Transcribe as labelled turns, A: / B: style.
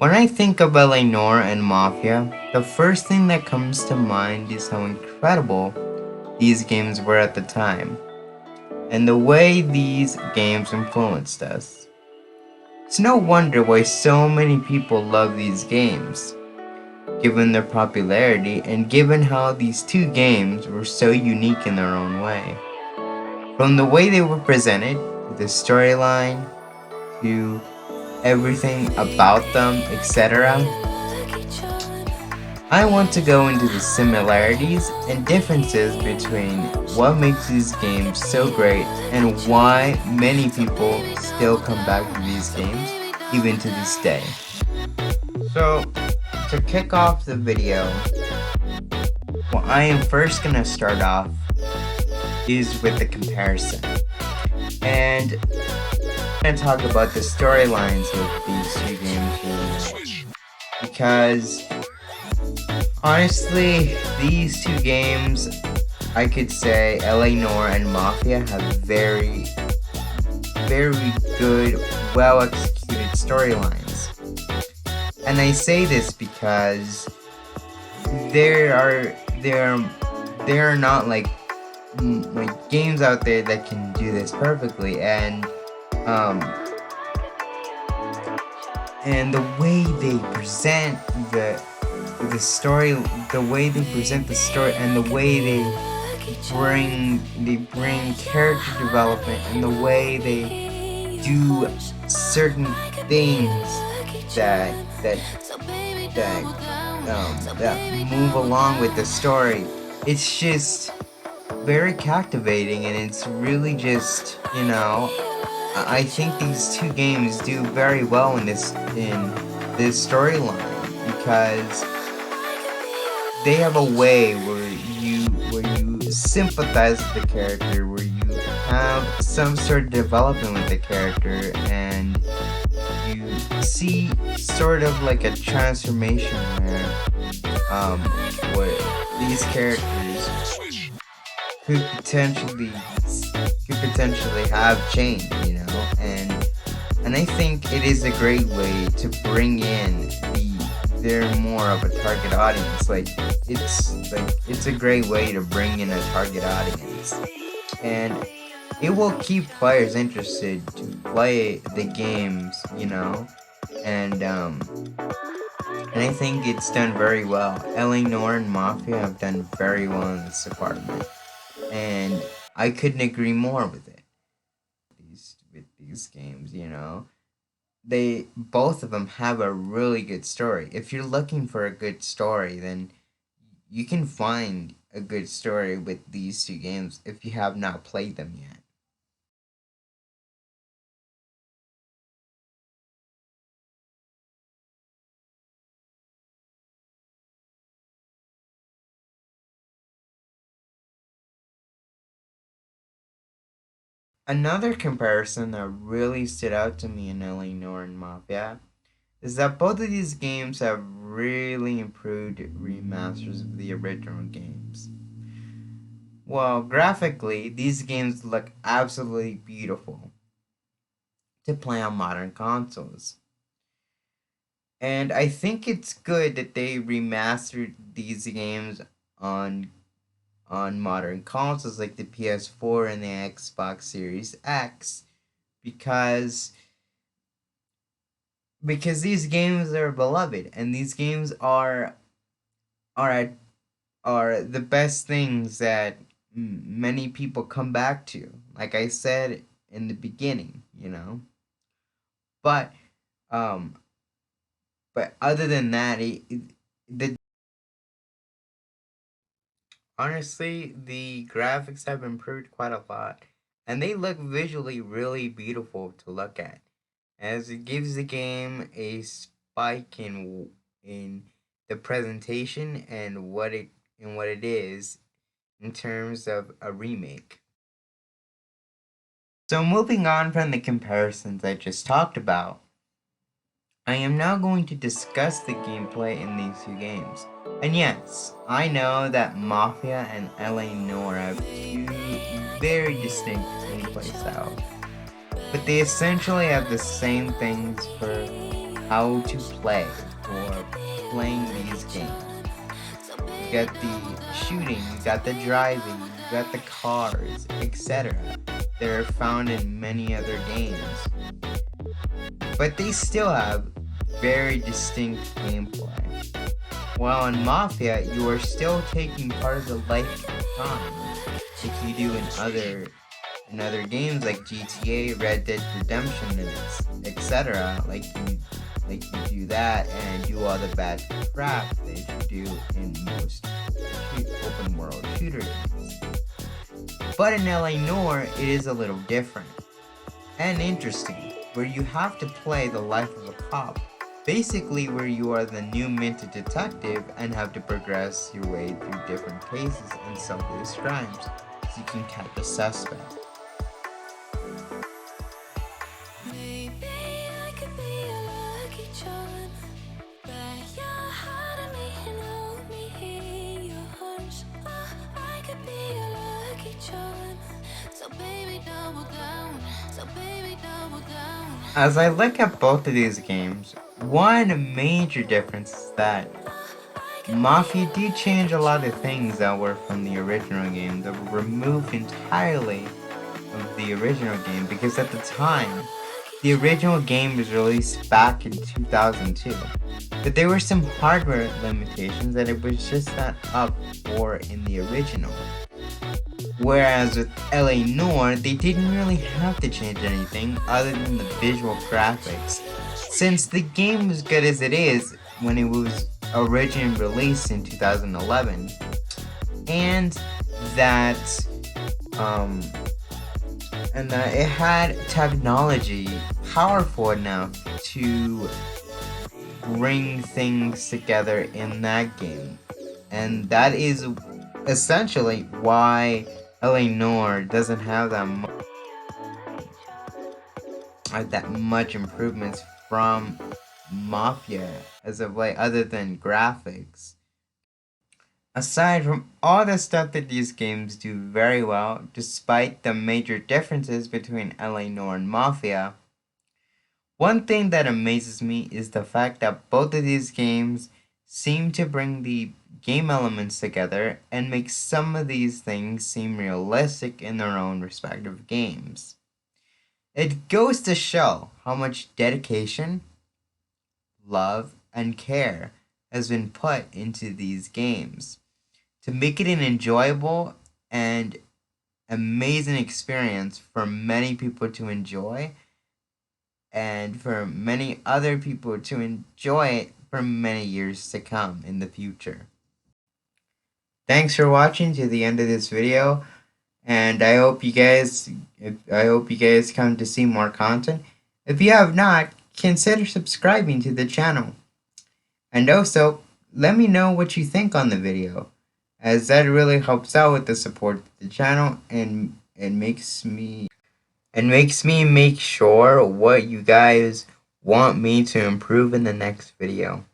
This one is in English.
A: When I think of Noire and Mafia, the first thing that comes to mind is how incredible these games were at the time, and the way these games influenced us. It's no wonder why so many people love these games, given their popularity and given how these two games were so unique in their own way. From the way they were presented, to the storyline, to everything about them, etc. I want to go into the similarities and differences between what makes these games so great and why many people still come back to these games even to this day. So, to kick off the video, what I am first going to start off is with the comparison. And I'm going to talk about the storylines of these two games because honestly, these two games, I could say Noire and Mafia have very good, well executed storylines. And I say this because there are not like games out there that can do this perfectly, and the way they present the story, the way they present the story, and the way they bring character development, and the way they do certain things that move along with the story. It's just very captivating, and it's really just, I think these two games do very well in this storyline because they have a way where you sympathize with the character, where you have some sort of development with the character, and you see sort of like a transformation where these characters could potentially have change, and I think it is a great way to bring in they're more of a target audience. It's a great way to bring in a target audience, and it will keep players interested to play the games, and I think it's done very well. Noire and Mafia have done very well in this department, and I couldn't agree more with it. With these games, they both of them have a really good story. If you're looking for a good story, then you can find a good story with these two games if you have not played them yet. Another comparison that really stood out to me in Noire and Mafia is that both of these games have really improved remasters of the original games. Well, graphically, these games look absolutely beautiful to play on modern consoles. And I think it's good that they remastered these games on modern consoles like the PS4 and the Xbox Series X because these games are beloved, and these games are the best things that many people come back to, like I said in the beginning, but other than that, honestly, the graphics have improved quite a lot, and they look visually really beautiful to look at, as it gives the game a spike in the presentation and what it is in terms of a remake. So moving on from the comparisons I just talked about, I am now going to discuss the gameplay in these two games. And yes, I know that Mafia and Noire have two very distinct gameplay styles, but they essentially have the same things for how to play or playing these games. You got the shooting, you got the driving, you got the cars, etc. that are found in many other games. But they still have very distinct gameplay. While in Mafia, you are still taking part of the life of crime, like you do in other games like GTA, Red Dead Redemption, etc. Like you do that and do all the bad crap that you do in most open world shooter games. But in LA Noire, it is a little different and interesting, where you have to play the life of a cop. Basically, where you are the new minted detective and have to progress your way through different cases and solve these crimes so you can catch a suspect. As I look at both of these games, one major difference is that Mafia did change a lot of things that were from the original game that were removed entirely of the original game, because at the time, the original game was released back in 2002, but there were some hardware limitations that it was just not up for in the original. Whereas with LA Noire, they didn't really have to change anything other than the visual graphics, since the game was good as it is when it was originally released in 2011, and that it had technology powerful enough to bring things together in that game, and that is essentially why LA Noire doesn't have that much improvements from Mafia as of late, other than graphics. Aside from all the stuff that these games do very well, despite the major differences between LA Noire and Mafia, one thing that amazes me is the fact that both of these games seem to bring the game elements together and make some of these things seem realistic in their own respective games. It goes to show how much dedication, love, and care has been put into these games to make it an enjoyable and amazing experience for many people to enjoy, and for many other people to enjoy it for many years to come in the future. Thanks for watching to the end of this video, and I hope you guys come to see more content. If you have not, consider subscribing to the channel. And also, let me know what you think on the video, as that really helps out with the support of the channel and makes me make sure what you guys want me to improve in the next video.